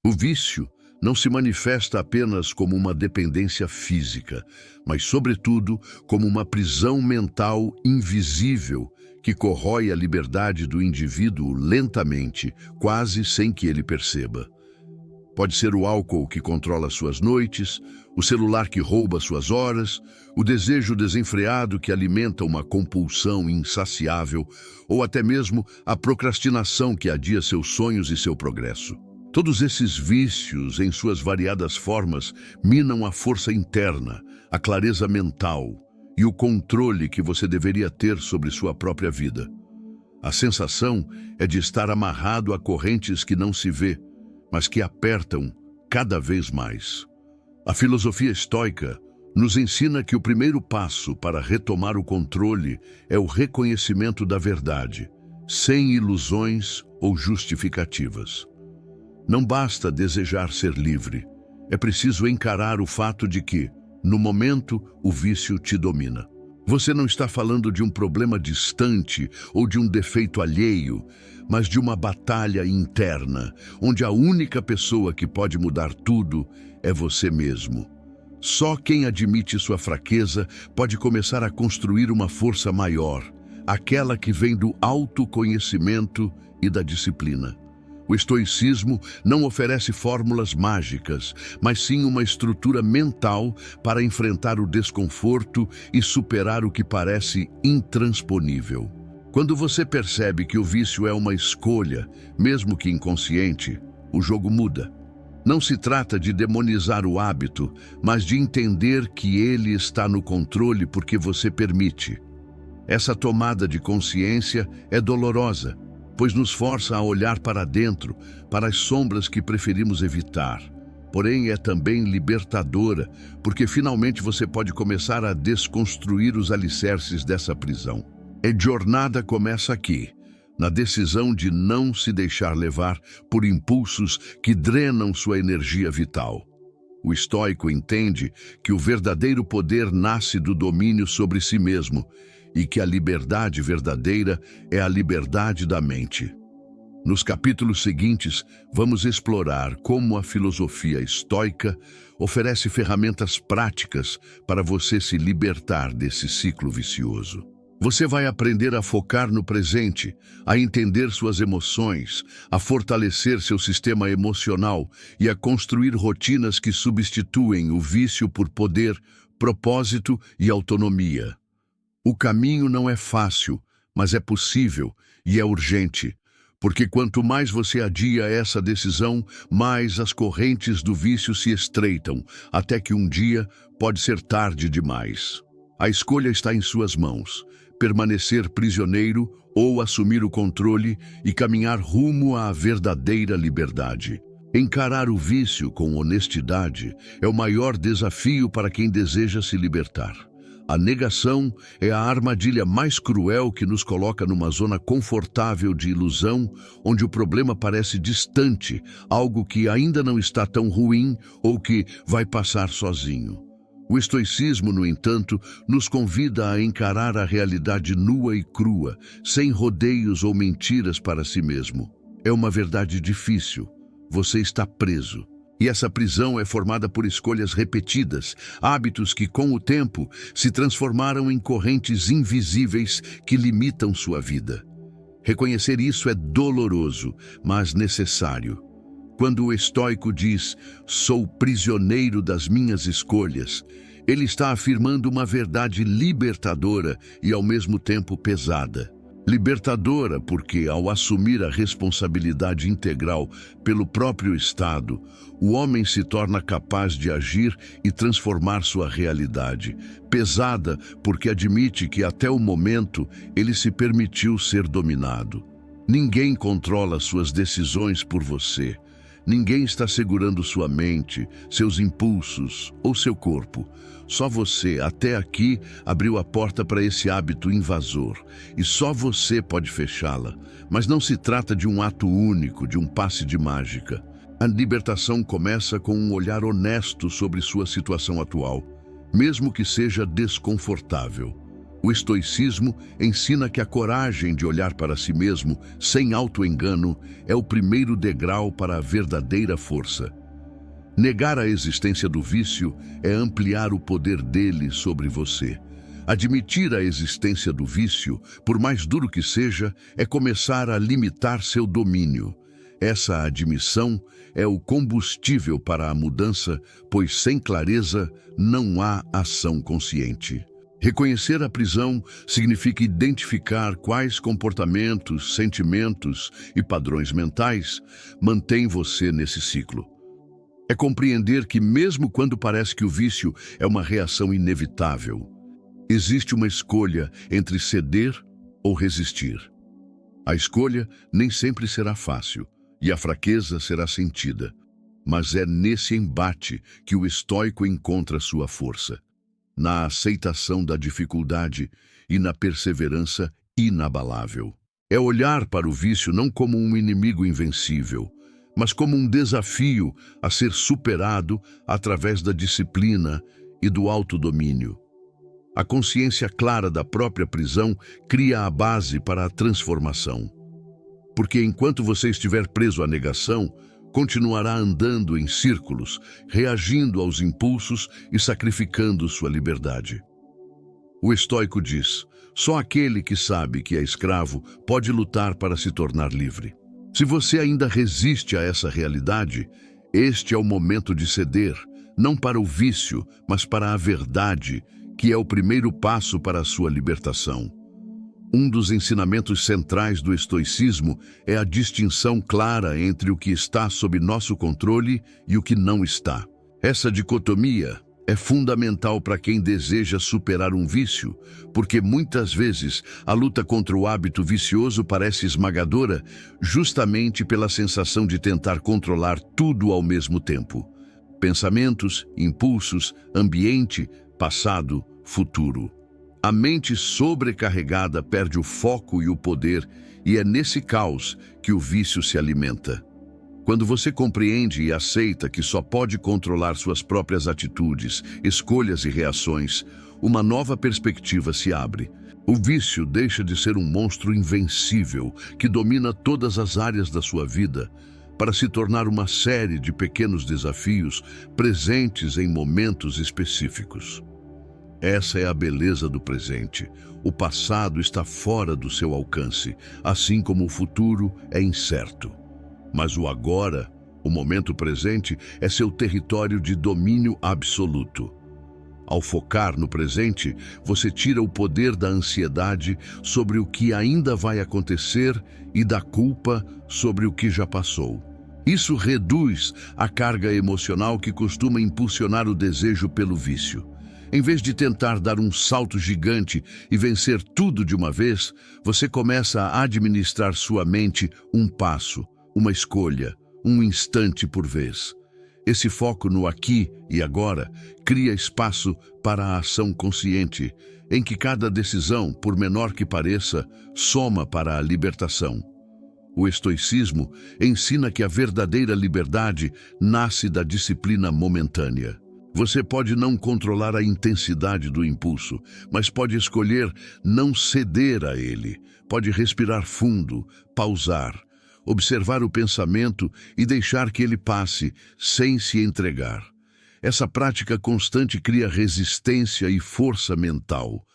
O vício não se manifesta apenas como uma dependência física, mas, sobretudo, como uma prisão mental invisível que corrói a liberdade do indivíduo lentamente, quase sem que ele perceba. Pode ser o álcool que controla suas noites, o celular que rouba suas horas, o desejo desenfreado que alimenta uma compulsão insaciável, ou até mesmo a procrastinação que adia seus sonhos e seu progresso. Todos esses vícios, em suas variadas formas, minam a força interna, a clareza mental e o controle que você deveria ter sobre sua própria vida. A sensação é de estar amarrado a correntes que não se vê, mas que apertam cada vez mais. A filosofia estoica nos ensina que o primeiro passo para retomar o controle é o reconhecimento da verdade, sem ilusões ou justificativas. Não basta desejar ser livre, é preciso encarar o fato de que, no momento, o vício te domina. Você não está falando de um problema distante ou de um defeito alheio, mas de uma batalha interna, onde a única pessoa que pode mudar tudo é você mesmo. Só quem admite sua fraqueza pode começar a construir uma força maior, aquela que vem do autoconhecimento e da disciplina. O estoicismo não oferece fórmulas mágicas, mas sim uma estrutura mental para enfrentar o desconforto e superar o que parece intransponível. Quando você percebe que o vício é uma escolha, mesmo que inconsciente, o jogo muda. Não se trata de demonizar o hábito, mas de entender que ele está no controle porque você permite. Essa tomada de consciência é dolorosa, pois nos força a olhar para dentro, para as sombras que preferimos evitar. Porém, é também libertadora, porque finalmente você pode começar a desconstruir os alicerces dessa prisão. A jornada começa aqui, na decisão de não se deixar levar por impulsos que drenam sua energia vital. O estoico entende que o verdadeiro poder nasce do domínio sobre si mesmo, e que a liberdade verdadeira é a liberdade da mente. Nos capítulos seguintes, vamos explorar como a filosofia estoica oferece ferramentas práticas para você se libertar desse ciclo vicioso. Você vai aprender a focar no presente, a entender suas emoções, a fortalecer seu sistema emocional e a construir rotinas que substituem o vício por poder, propósito e autonomia. O caminho não é fácil, mas é possível e é urgente, porque quanto mais você adia essa decisão, mais as correntes do vício se estreitam, até que um dia pode ser tarde demais. A escolha está em suas mãos: permanecer prisioneiro ou assumir o controle e caminhar rumo à verdadeira liberdade. Encarar o vício com honestidade é o maior desafio para quem deseja se libertar. A negação é a armadilha mais cruel que nos coloca numa zona confortável de ilusão, onde o problema parece distante, algo que ainda não está tão ruim ou que vai passar sozinho. O estoicismo, no entanto, nos convida a encarar a realidade nua e crua, sem rodeios ou mentiras para si mesmo. É uma verdade difícil. Você está preso. E essa prisão é formada por escolhas repetidas, hábitos que, com o tempo, se transformaram em correntes invisíveis que limitam sua vida. Reconhecer isso é doloroso, mas necessário. Quando o estoico diz, "Sou prisioneiro das minhas escolhas", ele está afirmando uma verdade libertadora e, ao mesmo tempo, pesada. Libertadora porque, ao assumir a responsabilidade integral pelo próprio Estado, o homem se torna capaz de agir e transformar sua realidade. Pesada porque admite que, até o momento, ele se permitiu ser dominado. Ninguém controla suas decisões por você. Ninguém está segurando sua mente, seus impulsos ou seu corpo. Só você, até aqui, abriu a porta para esse hábito invasor. E só você pode fechá-la. Mas não se trata de um ato único, de um passe de mágica. A libertação começa com um olhar honesto sobre sua situação atual, mesmo que seja desconfortável. O estoicismo ensina que a coragem de olhar para si mesmo sem auto-engano é o primeiro degrau para a verdadeira força. Negar a existência do vício é ampliar o poder dele sobre você. Admitir a existência do vício, por mais duro que seja, é começar a limitar seu domínio. Essa admissão é o combustível para a mudança, pois sem clareza não há ação consciente. Reconhecer a prisão significa identificar quais comportamentos, sentimentos e padrões mentais mantêm você nesse ciclo. É compreender que mesmo quando parece que o vício é uma reação inevitável, existe uma escolha entre ceder ou resistir. A escolha nem sempre será fácil e a fraqueza será sentida, mas é nesse embate que o estoico encontra sua força, na aceitação da dificuldade e na perseverança inabalável. É olhar para o vício não como um inimigo invencível, mas como um desafio a ser superado através da disciplina e do autodomínio. A consciência clara da própria prisão cria a base para a transformação. Porque enquanto você estiver preso à negação, continuará andando em círculos, reagindo aos impulsos e sacrificando sua liberdade. O estoico diz: só aquele que sabe que é escravo pode lutar para se tornar livre. Se você ainda resiste a essa realidade, este é o momento de ceder, não para o vício, mas para a verdade, que é o primeiro passo para a sua libertação. Um dos ensinamentos centrais do estoicismo é a distinção clara entre o que está sob nosso controle e o que não está. Essa dicotomia é fundamental para quem deseja superar um vício, porque muitas vezes a luta contra o hábito vicioso parece esmagadora justamente pela sensação de tentar controlar tudo ao mesmo tempo. Pensamentos, impulsos, ambiente, passado, futuro. A mente sobrecarregada perde o foco e o poder, e é nesse caos que o vício se alimenta. Quando você compreende e aceita que só pode controlar suas próprias atitudes, escolhas e reações, uma nova perspectiva se abre. O vício deixa de ser um monstro invencível que domina todas as áreas da sua vida, para se tornar uma série de pequenos desafios presentes em momentos específicos. Essa é a beleza do presente. O passado está fora do seu alcance, assim como o futuro é incerto. Mas o agora, o momento presente, é seu território de domínio absoluto. Ao focar no presente, você tira o poder da ansiedade sobre o que ainda vai acontecer e da culpa sobre o que já passou. Isso reduz a carga emocional que costuma impulsionar o desejo pelo vício. Em vez de tentar dar um salto gigante e vencer tudo de uma vez, você começa a administrar sua mente um passo, uma escolha, um instante por vez. Esse foco no aqui e agora cria espaço para a ação consciente, em que cada decisão, por menor que pareça, soma para a libertação. O estoicismo ensina que a verdadeira liberdade nasce da disciplina momentânea. Você pode não controlar a intensidade do impulso, mas pode escolher não ceder a ele. Pode respirar fundo, pausar, observar o pensamento e deixar que ele passe, sem se entregar. Essa prática constante cria resistência e força mental.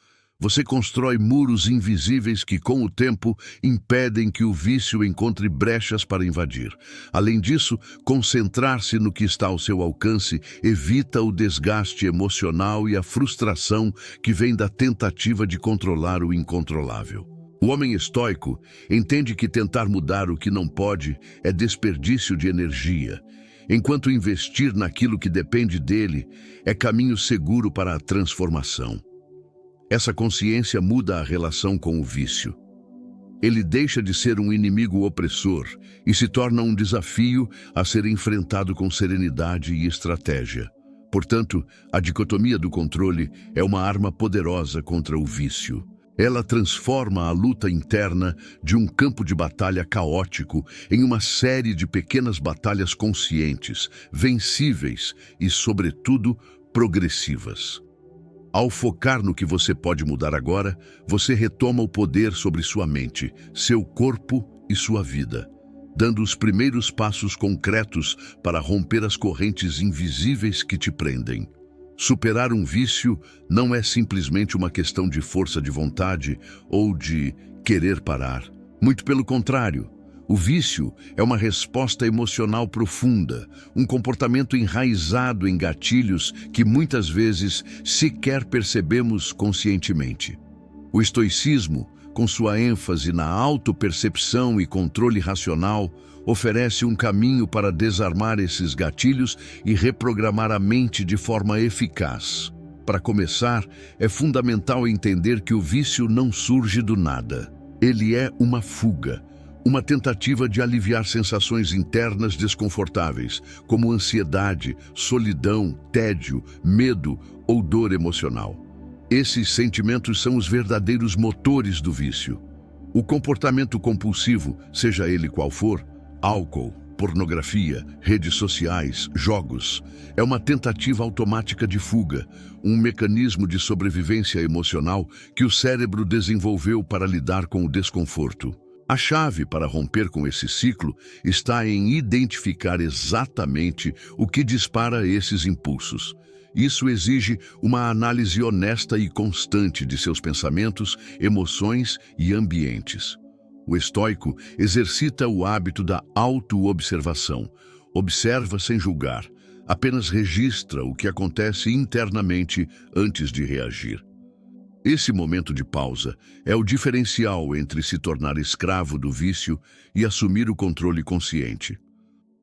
Você constrói muros invisíveis que, com o tempo, impedem que o vício encontre brechas para invadir. Além disso, concentrar-se no que está ao seu alcance evita o desgaste emocional e a frustração que vem da tentativa de controlar o incontrolável. O homem estoico entende que tentar mudar o que não pode é desperdício de energia, enquanto investir naquilo que depende dele é caminho seguro para a transformação. Essa consciência muda a relação com o vício. Ele deixa de ser um inimigo opressor e se torna um desafio a ser enfrentado com serenidade e estratégia. Portanto, a dicotomia do controle é uma arma poderosa contra o vício. Ela transforma a luta interna de um campo de batalha caótico em uma série de pequenas batalhas conscientes, vencíveis e, sobretudo, progressivas. Ao focar no que você pode mudar agora, você retoma o poder sobre sua mente, seu corpo e sua vida, dando os primeiros passos concretos para romper as correntes invisíveis que te prendem. Superar um vício não é simplesmente uma questão de força de vontade ou de querer parar. Muito pelo contrário. O vício é uma resposta emocional profunda, um comportamento enraizado em gatilhos que muitas vezes sequer percebemos conscientemente. O estoicismo, com sua ênfase na autopercepção e controle racional, oferece um caminho para desarmar esses gatilhos e reprogramar a mente de forma eficaz. Para começar, é fundamental entender que o vício não surge do nada. Ele é uma fuga. Uma tentativa de aliviar sensações internas desconfortáveis, como ansiedade, solidão, tédio, medo ou dor emocional. Esses sentimentos são os verdadeiros motores do vício. O comportamento compulsivo, seja ele qual for, álcool, pornografia, redes sociais, jogos, é uma tentativa automática de fuga, um mecanismo de sobrevivência emocional que o cérebro desenvolveu para lidar com o desconforto. A chave para romper com esse ciclo está em identificar exatamente o que dispara esses impulsos. Isso exige uma análise honesta e constante de seus pensamentos, emoções e ambientes. O estoico exercita o hábito da autoobservação. Observa sem julgar, apenas registra o que acontece internamente antes de reagir. Esse momento de pausa é o diferencial entre se tornar escravo do vício e assumir o controle consciente.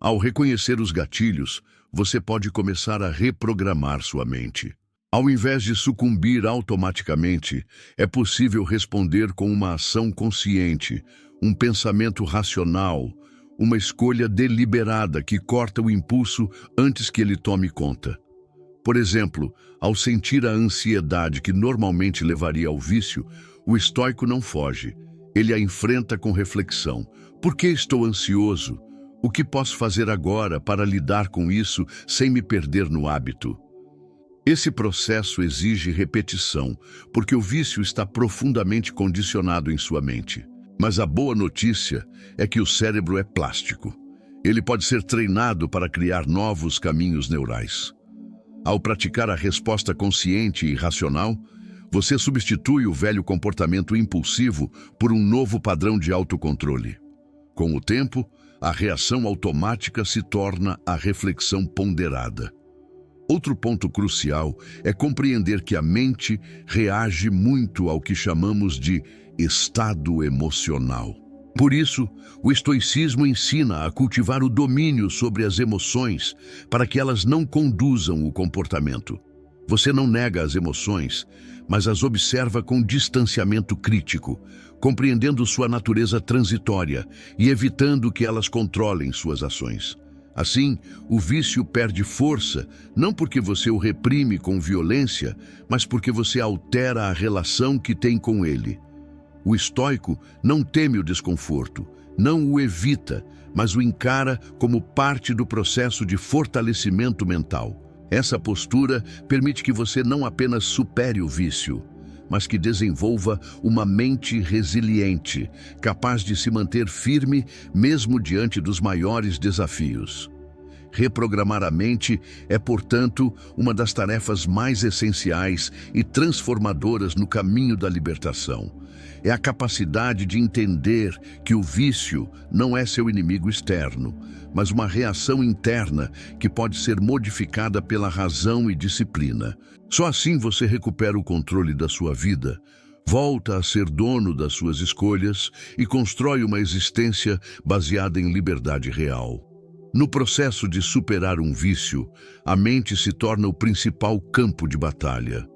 Ao reconhecer os gatilhos, você pode começar a reprogramar sua mente. Ao invés de sucumbir automaticamente, é possível responder com uma ação consciente, um pensamento racional, uma escolha deliberada que corta o impulso antes que ele tome conta. Por exemplo, ao sentir a ansiedade que normalmente levaria ao vício, o estoico não foge. Ele a enfrenta com reflexão. Por que estou ansioso? O que posso fazer agora para lidar com isso sem me perder no hábito? Esse processo exige repetição, porque o vício está profundamente condicionado em sua mente. Mas a boa notícia é que o cérebro é plástico. Ele pode ser treinado para criar novos caminhos neurais. Ao praticar a resposta consciente e racional, você substitui o velho comportamento impulsivo por um novo padrão de autocontrole. Com o tempo, a reação automática se torna a reflexão ponderada. Outro ponto crucial é compreender que a mente reage muito ao que chamamos de estado emocional. Por isso, o estoicismo ensina a cultivar o domínio sobre as emoções para que elas não conduzam o comportamento. Você não nega as emoções, mas as observa com distanciamento crítico, compreendendo sua natureza transitória e evitando que elas controlem suas ações. Assim, o vício perde força, não porque você o reprime com violência, mas porque você altera a relação que tem com ele. O estoico não teme o desconforto, não o evita, mas o encara como parte do processo de fortalecimento mental. Essa postura permite que você não apenas supere o vício, mas que desenvolva uma mente resiliente, capaz de se manter firme mesmo diante dos maiores desafios. Reprogramar a mente é, portanto, uma das tarefas mais essenciais e transformadoras no caminho da libertação. É a capacidade de entender que o vício não é seu inimigo externo, mas uma reação interna que pode ser modificada pela razão e disciplina. Só assim você recupera o controle da sua vida, volta a ser dono das suas escolhas e constrói uma existência baseada em liberdade real. No processo de superar um vício, a mente se torna o principal campo de batalha.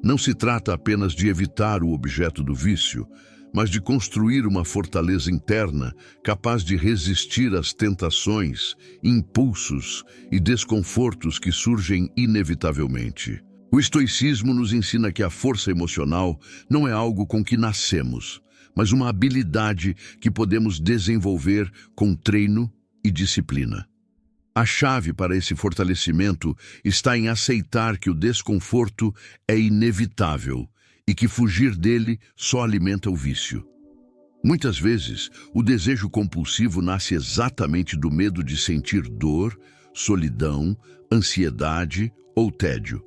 Não se trata apenas de evitar o objeto do vício, mas de construir uma fortaleza interna capaz de resistir às tentações, impulsos e desconfortos que surgem inevitavelmente. O estoicismo nos ensina que a força emocional não é algo com que nascemos, mas uma habilidade que podemos desenvolver com treino e disciplina. A chave para esse fortalecimento está em aceitar que o desconforto é inevitável e que fugir dele só alimenta o vício. Muitas vezes, o desejo compulsivo nasce exatamente do medo de sentir dor, solidão, ansiedade ou tédio.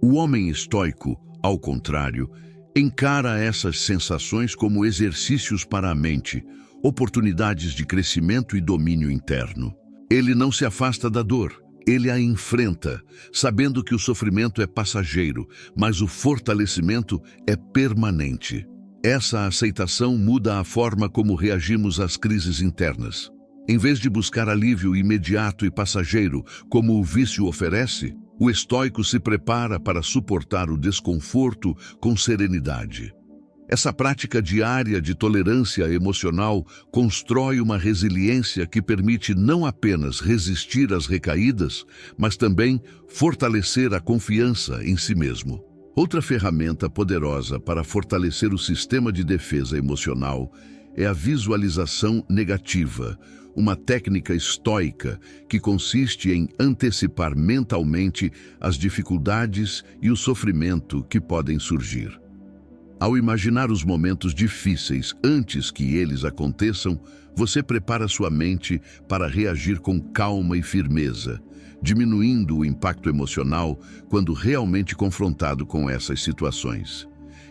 O homem estoico, ao contrário, encara essas sensações como exercícios para a mente, oportunidades de crescimento e domínio interno. Ele não se afasta da dor, ele a enfrenta, sabendo que o sofrimento é passageiro, mas o fortalecimento é permanente. Essa aceitação muda a forma como reagimos às crises internas. Em vez de buscar alívio imediato e passageiro, como o vício oferece, o estoico se prepara para suportar o desconforto com serenidade. Essa prática diária de tolerância emocional constrói uma resiliência que permite não apenas resistir às recaídas, mas também fortalecer a confiança em si mesmo. Outra ferramenta poderosa para fortalecer o sistema de defesa emocional é a visualização negativa, uma técnica estoica que consiste em antecipar mentalmente as dificuldades e o sofrimento que podem surgir. Ao imaginar os momentos difíceis antes que eles aconteçam, você prepara sua mente para reagir com calma e firmeza, diminuindo o impacto emocional quando realmente confrontado com essas situações.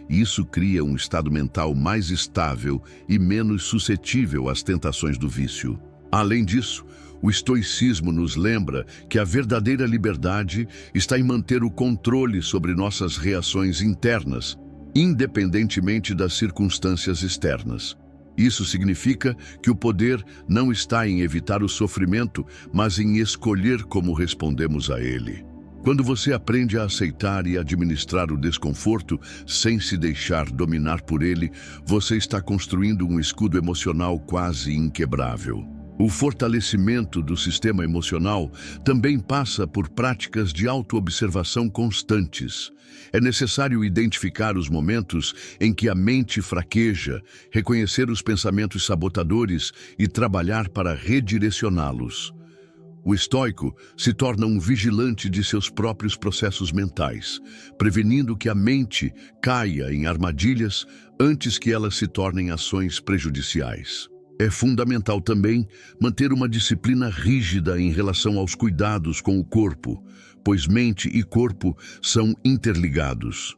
Isso cria um estado mental mais estável e menos suscetível às tentações do vício. Além disso, o estoicismo nos lembra que a verdadeira liberdade está em manter o controle sobre nossas reações internas, independentemente das circunstâncias externas. Isso significa que o poder não está em evitar o sofrimento, mas em escolher como respondemos a ele. Quando você aprende a aceitar e administrar o desconforto sem se deixar dominar por ele, você está construindo um escudo emocional quase inquebrável. O fortalecimento do sistema emocional também passa por práticas de autoobservação constantes. É necessário identificar os momentos em que a mente fraqueja, reconhecer os pensamentos sabotadores e trabalhar para redirecioná-los. O estoico se torna um vigilante de seus próprios processos mentais, prevenindo que a mente caia em armadilhas antes que elas se tornem ações prejudiciais. É fundamental também manter uma disciplina rígida em relação aos cuidados com o corpo, pois mente e corpo são interligados.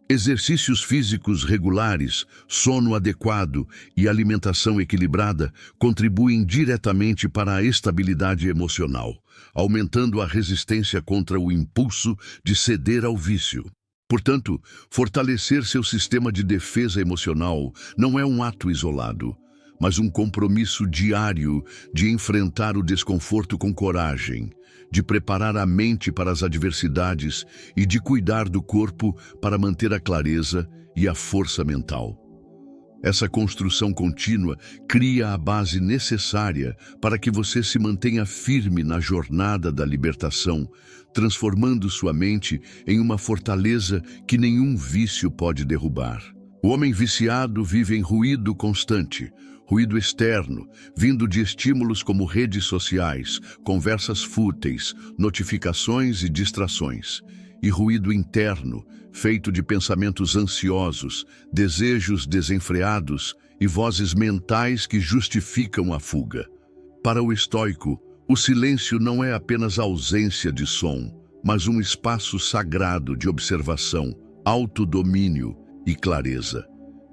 Exercícios físicos regulares, sono adequado e alimentação equilibrada contribuem diretamente para a estabilidade emocional, aumentando a resistência contra o impulso de ceder ao vício. Portanto, fortalecer seu sistema de defesa emocional não é um ato isolado, mas um compromisso diário de enfrentar o desconforto com coragem, de preparar a mente para as adversidades e de cuidar do corpo para manter a clareza e a força mental. Essa construção contínua cria a base necessária para que você se mantenha firme na jornada da libertação, transformando sua mente em uma fortaleza que nenhum vício pode derrubar. O homem viciado vive em ruído constante, ruído externo, vindo de estímulos como redes sociais, conversas fúteis, notificações e distrações, e ruído interno, feito de pensamentos ansiosos, desejos desenfreados e vozes mentais que justificam a fuga. Para o estoico, o silêncio não é apenas ausência de som, mas um espaço sagrado de observação, autodomínio e clareza.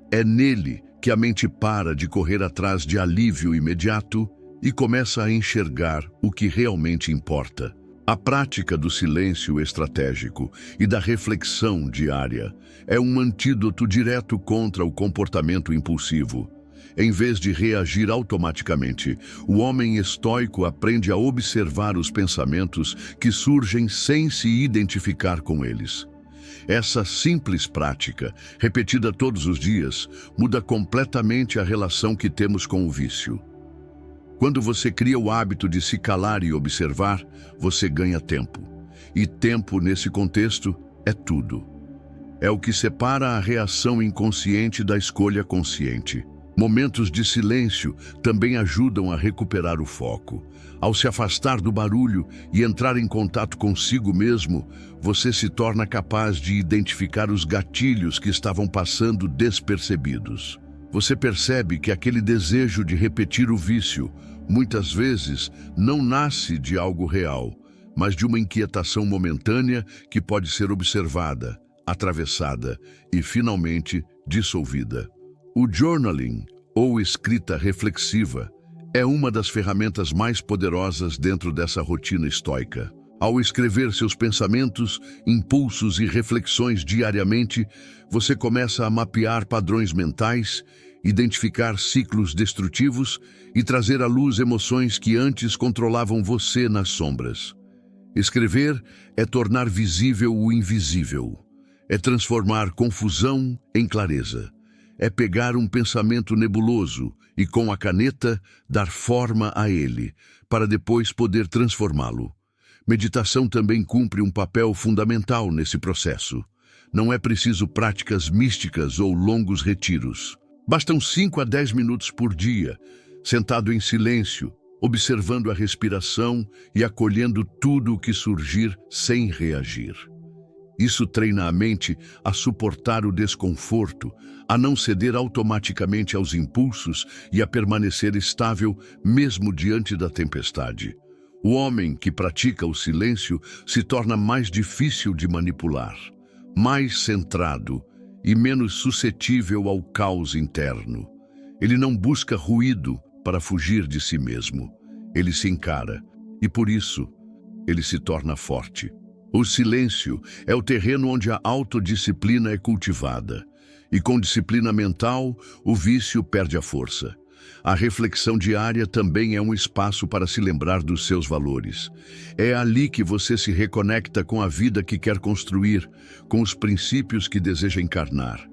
É nele que a mente para de correr atrás de alívio imediato e começa a enxergar o que realmente importa. A prática do silêncio estratégico e da reflexão diária é um antídoto direto contra o comportamento impulsivo. Em vez de reagir automaticamente, o homem estoico aprende a observar os pensamentos que surgem sem se identificar com eles. Essa simples prática, repetida todos os dias, muda completamente a relação que temos com o vício. Quando você cria o hábito de se calar e observar, você ganha tempo. E tempo, nesse contexto, é tudo. É o que separa a reação inconsciente da escolha consciente. Momentos de silêncio também ajudam a recuperar o foco. Ao se afastar do barulho e entrar em contato consigo mesmo, você se torna capaz de identificar os gatilhos que estavam passando despercebidos. Você percebe que aquele desejo de repetir o vício, muitas vezes, não nasce de algo real, mas de uma inquietação momentânea que pode ser observada, atravessada e, finalmente, dissolvida. O journaling, ou escrita reflexiva, é uma das ferramentas mais poderosas dentro dessa rotina estoica. Ao escrever seus pensamentos, impulsos e reflexões diariamente, você começa a mapear padrões mentais, identificar ciclos destrutivos e trazer à luz emoções que antes controlavam você nas sombras. Escrever é tornar visível o invisível. É transformar confusão em clareza. É pegar um pensamento nebuloso e, com a caneta, dar forma a ele, para depois poder transformá-lo. Meditação também cumpre um papel fundamental nesse processo. Não é preciso práticas místicas ou longos retiros. Bastam 5 a 10 minutos por dia, sentado em silêncio, observando a respiração e acolhendo tudo o que surgir sem reagir. Isso treina a mente a suportar o desconforto, a não ceder automaticamente aos impulsos e a permanecer estável mesmo diante da tempestade. O homem que pratica o silêncio se torna mais difícil de manipular, mais centrado e menos suscetível ao caos interno. Ele não busca ruído para fugir de si mesmo. Ele se encara e, por isso, ele se torna forte. O silêncio é o terreno onde a autodisciplina é cultivada. E com disciplina mental, o vício perde a força. A reflexão diária também é um espaço para se lembrar dos seus valores. É ali que você se reconecta com a vida que quer construir, com os princípios que deseja encarnar.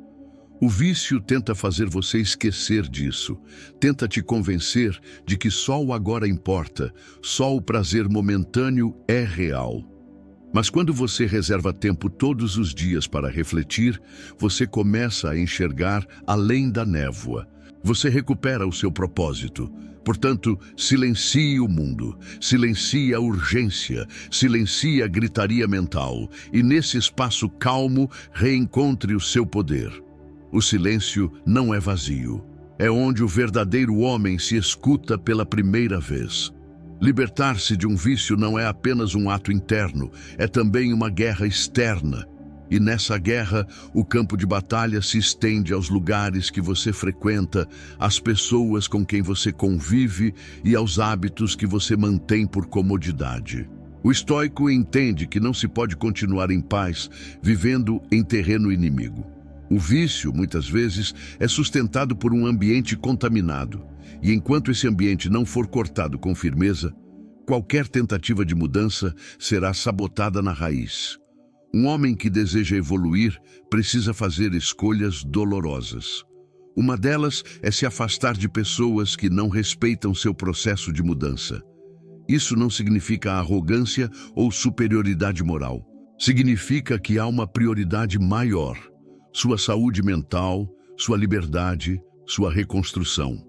O vício tenta fazer você esquecer disso, tenta te convencer de que só o agora importa, só o prazer momentâneo é real. Mas quando você reserva tempo todos os dias para refletir, você começa a enxergar além da névoa. Você recupera o seu propósito. Portanto, silencie o mundo, silencie a urgência, silencie a gritaria mental e nesse espaço calmo reencontre o seu poder. O silêncio não é vazio. É onde o verdadeiro homem se escuta pela primeira vez. Libertar-se de um vício não é apenas um ato interno, é também uma guerra externa. E nessa guerra, o campo de batalha se estende aos lugares que você frequenta, às pessoas com quem você convive e aos hábitos que você mantém por comodidade. O estoico entende que não se pode continuar em paz vivendo em terreno inimigo. O vício, muitas vezes, é sustentado por um ambiente contaminado. E enquanto esse ambiente não for cortado com firmeza, qualquer tentativa de mudança será sabotada na raiz. Um homem que deseja evoluir precisa fazer escolhas dolorosas. Uma delas é se afastar de pessoas que não respeitam seu processo de mudança. Isso não significa arrogância ou superioridade moral. Significa que há uma prioridade maior: sua saúde mental, sua liberdade, sua reconstrução.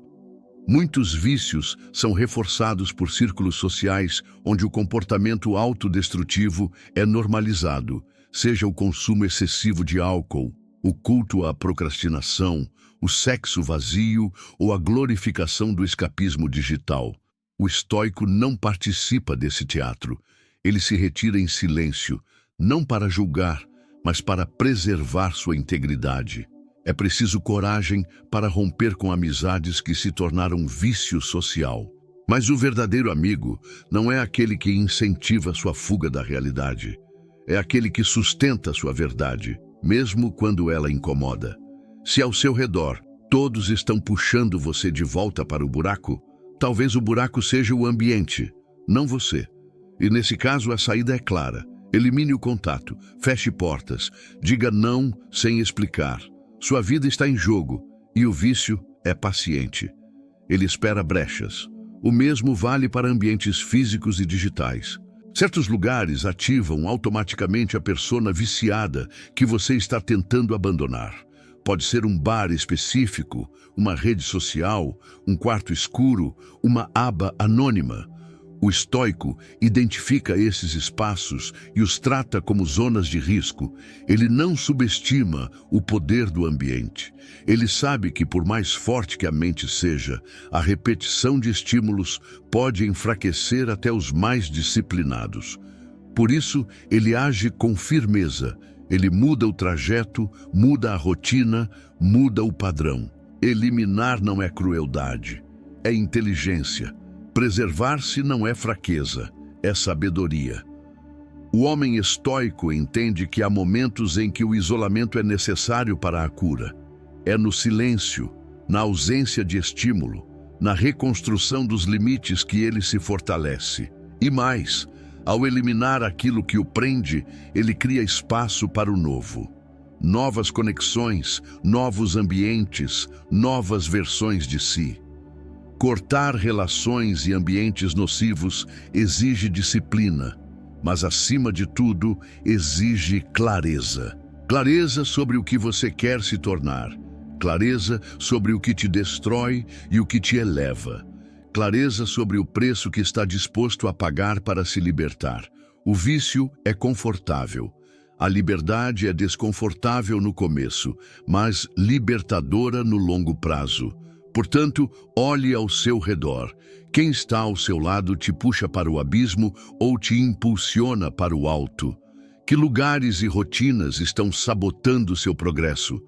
Muitos vícios são reforçados por círculos sociais onde o comportamento autodestrutivo é normalizado, seja o consumo excessivo de álcool, o culto à procrastinação, o sexo vazio ou a glorificação do escapismo digital. O estoico não participa desse teatro. Ele se retira em silêncio, não para julgar, mas para preservar sua integridade. É preciso coragem para romper com amizades que se tornaram vício social. Mas o verdadeiro amigo não é aquele que incentiva sua fuga da realidade. É aquele que sustenta sua verdade, mesmo quando ela incomoda. Se ao seu redor todos estão puxando você de volta para o buraco, talvez o buraco seja o ambiente, não você. E nesse caso a saída é clara. Elimine o contato, feche portas, diga não sem explicar. Sua vida está em jogo e o vício é paciente. Ele espera brechas. O mesmo vale para ambientes físicos e digitais. Certos lugares ativam automaticamente a persona viciada que você está tentando abandonar. Pode ser um bar específico, uma rede social, um quarto escuro, uma aba anônima. O estoico identifica esses espaços e os trata como zonas de risco. Ele não subestima o poder do ambiente. Ele sabe que, por mais forte que a mente seja, a repetição de estímulos pode enfraquecer até os mais disciplinados. Por isso, ele age com firmeza. Ele muda o trajeto, muda a rotina, muda o padrão. Eliminar não é crueldade, é inteligência. Preservar-se não é fraqueza, é sabedoria. O homem estoico entende que há momentos em que o isolamento é necessário para a cura. É no silêncio, na ausência de estímulo, na reconstrução dos limites que ele se fortalece. E mais, ao eliminar aquilo que o prende, ele cria espaço para o novo. Novas conexões, novos ambientes, novas versões de si. Cortar relações e ambientes nocivos exige disciplina, mas, acima de tudo, exige clareza. Clareza sobre o que você quer se tornar. Clareza sobre o que te destrói e o que te eleva. Clareza sobre o preço que está disposto a pagar para se libertar. O vício é confortável. A liberdade é desconfortável no começo, mas libertadora no longo prazo. Portanto, olhe ao seu redor. Quem está ao seu lado te puxa para o abismo ou te impulsiona para o alto? Que lugares e rotinas estão sabotando seu progresso?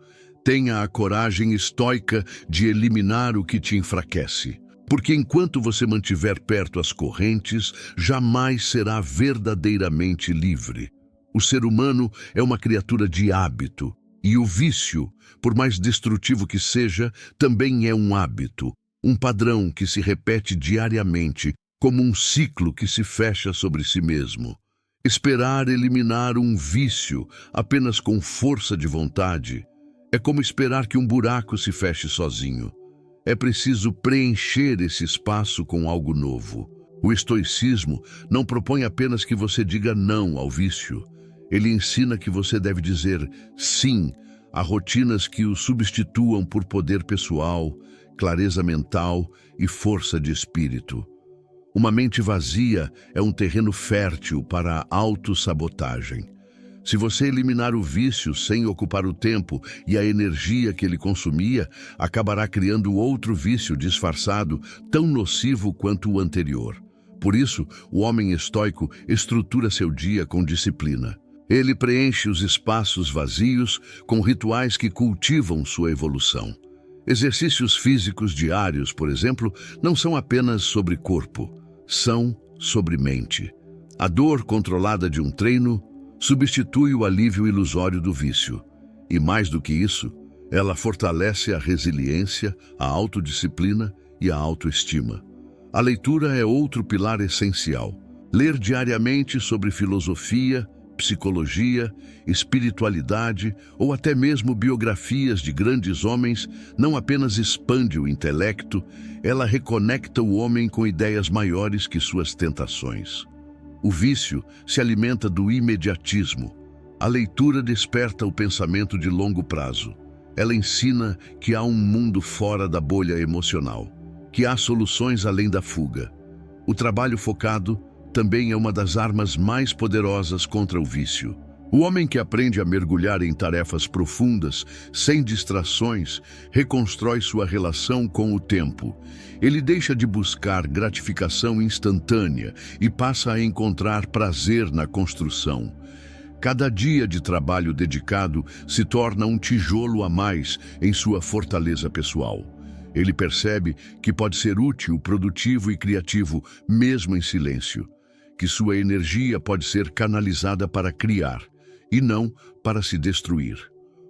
Tenha a coragem estoica de eliminar o que te enfraquece. Porque enquanto você mantiver perto as correntes, jamais será verdadeiramente livre. O ser humano é uma criatura de hábito. E o vício, por mais destrutivo que seja, também é um hábito, um padrão que se repete diariamente, como um ciclo que se fecha sobre si mesmo. Esperar eliminar um vício apenas com força de vontade é como esperar que um buraco se feche sozinho. É preciso preencher esse espaço com algo novo. O estoicismo não propõe apenas que você diga não ao vício. Ele ensina que você deve dizer sim a rotinas que o substituam por poder pessoal, clareza mental e força de espírito. Uma mente vazia é um terreno fértil para a autossabotagem. Se você eliminar o vício sem ocupar o tempo e a energia que ele consumia, acabará criando outro vício disfarçado, tão nocivo quanto o anterior. Por isso, o homem estoico estrutura seu dia com disciplina. Ele preenche os espaços vazios com rituais que cultivam sua evolução. Exercícios físicos diários, por exemplo, não são apenas sobre corpo, são sobre mente. A dor controlada de um treino substitui o alívio ilusório do vício. E mais do que isso, ela fortalece a resiliência, a autodisciplina e a autoestima. A leitura é outro pilar essencial. Ler diariamente sobre filosofia, psicologia, espiritualidade ou até mesmo biografias de grandes homens não apenas expande o intelecto, ela reconecta o homem com ideias maiores que suas tentações. O vício se alimenta do imediatismo. A leitura desperta o pensamento de longo prazo. Ela ensina que há um mundo fora da bolha emocional, que há soluções além da fuga. O trabalho focado também é uma das armas mais poderosas contra o vício. O homem que aprende a mergulhar em tarefas profundas, sem distrações, reconstrói sua relação com o tempo. Ele deixa de buscar gratificação instantânea e passa a encontrar prazer na construção. Cada dia de trabalho dedicado se torna um tijolo a mais em sua fortaleza pessoal. Ele percebe que pode ser útil, produtivo e criativo, mesmo em silêncio. Que sua energia pode ser canalizada para criar, e não para se destruir.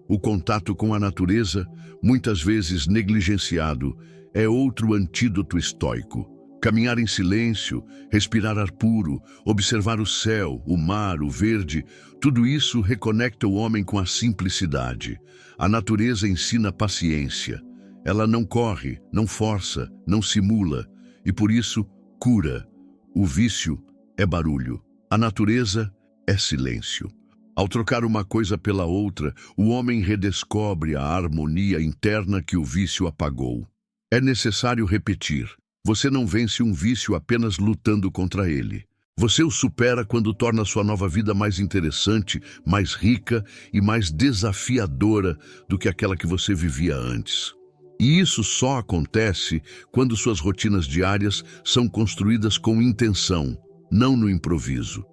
O contato com a natureza, muitas vezes negligenciado, é outro antídoto estoico. Caminhar em silêncio, respirar ar puro, observar o céu, o mar, o verde, tudo isso reconecta o homem com a simplicidade. A natureza ensina paciência. Ela não corre, não força, não simula, e por isso cura. O vício é barulho. A natureza é silêncio. Ao trocar uma coisa pela outra, o homem redescobre a harmonia interna que o vício apagou. É necessário repetir. Você não vence um vício apenas lutando contra ele. Você o supera quando torna sua nova vida mais interessante, mais rica e mais desafiadora do que aquela que você vivia antes. E isso só acontece quando suas rotinas diárias são construídas com intenção, não no improviso.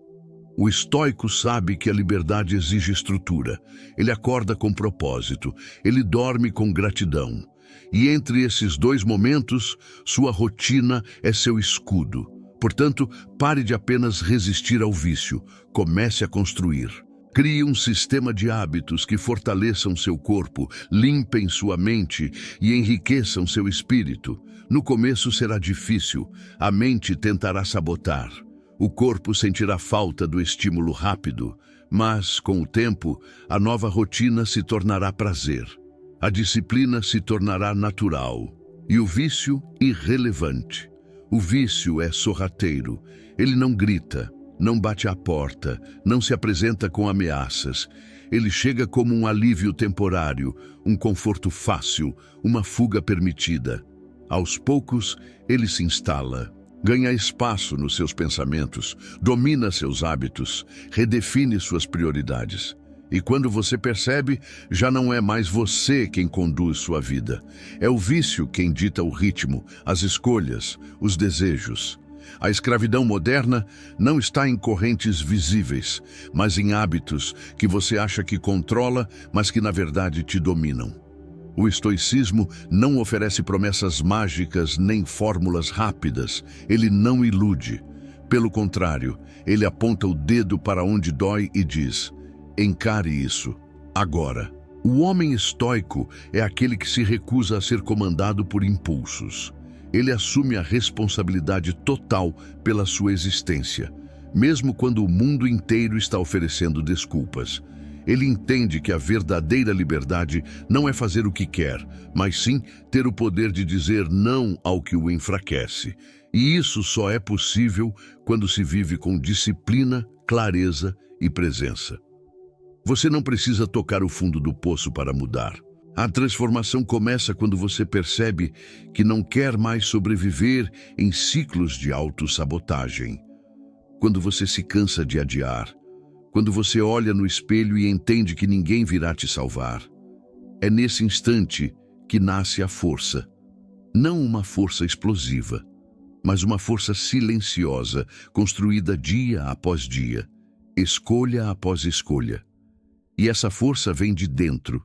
O estoico sabe que a liberdade exige estrutura. Ele acorda com propósito, ele dorme com gratidão. E entre esses dois momentos, sua rotina é seu escudo. Portanto, pare de apenas resistir ao vício, comece a construir. Crie um sistema de hábitos que fortaleçam seu corpo, limpem sua mente e enriqueçam seu espírito. No começo será difícil, a mente tentará sabotar. O corpo sentirá falta do estímulo rápido, mas, com o tempo, a nova rotina se tornará prazer. A disciplina se tornará natural e o vício irrelevante. O vício é sorrateiro. Ele não grita, não bate à porta, não se apresenta com ameaças. Ele chega como um alívio temporário, um conforto fácil, uma fuga permitida. Aos poucos, ele se instala. Ganha espaço nos seus pensamentos, domina seus hábitos, redefine suas prioridades. E quando você percebe, já não é mais você quem conduz sua vida. É o vício quem dita o ritmo, as escolhas, os desejos. A escravidão moderna não está em correntes visíveis, mas em hábitos que você acha que controla, mas que na verdade te dominam. O estoicismo não oferece promessas mágicas nem fórmulas rápidas. Ele não ilude. Pelo contrário, ele aponta o dedo para onde dói e diz: encare isso, agora. O homem estoico é aquele que se recusa a ser comandado por impulsos. Ele assume a responsabilidade total pela sua existência, mesmo quando o mundo inteiro está oferecendo desculpas. Ele entende que a verdadeira liberdade não é fazer o que quer, mas sim ter o poder de dizer não ao que o enfraquece. E isso só é possível quando se vive com disciplina, clareza e presença. Você não precisa tocar o fundo do poço para mudar. A transformação começa quando você percebe que não quer mais sobreviver em ciclos de autossabotagem. Quando você se cansa de adiar. Quando você olha no espelho e entende que ninguém virá te salvar. É nesse instante que nasce a força. Não uma força explosiva, mas uma força silenciosa, construída dia após dia, escolha após escolha. E essa força vem de dentro.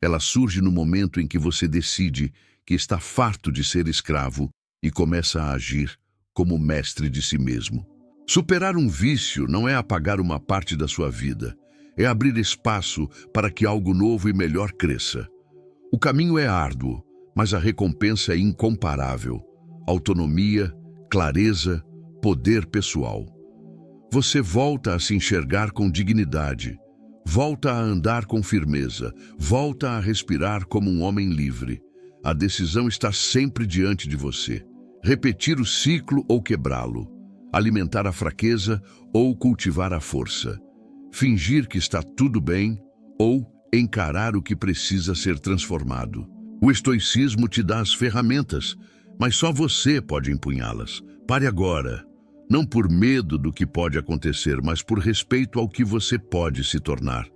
Ela surge no momento em que você decide que está farto de ser escravo e começa a agir como mestre de si mesmo. Superar um vício não é apagar uma parte da sua vida, é abrir espaço para que algo novo e melhor cresça. O caminho é árduo, mas a recompensa é incomparável. Autonomia, clareza, poder pessoal. Você volta a se enxergar com dignidade, volta a andar com firmeza, volta a respirar como um homem livre. A decisão está sempre diante de você. Repetir o ciclo ou quebrá-lo. Alimentar a fraqueza ou cultivar a força. Fingir que está tudo bem ou encarar o que precisa ser transformado. O estoicismo te dá as ferramentas, mas só você pode empunhá-las. Pare agora, não por medo do que pode acontecer, mas por respeito ao que você pode se tornar.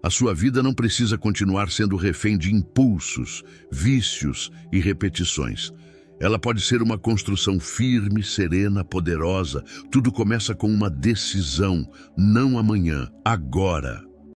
A sua vida não precisa continuar sendo refém de impulsos, vícios e repetições. Ela pode ser uma construção firme, serena, poderosa. Tudo começa com uma decisão, não amanhã, agora.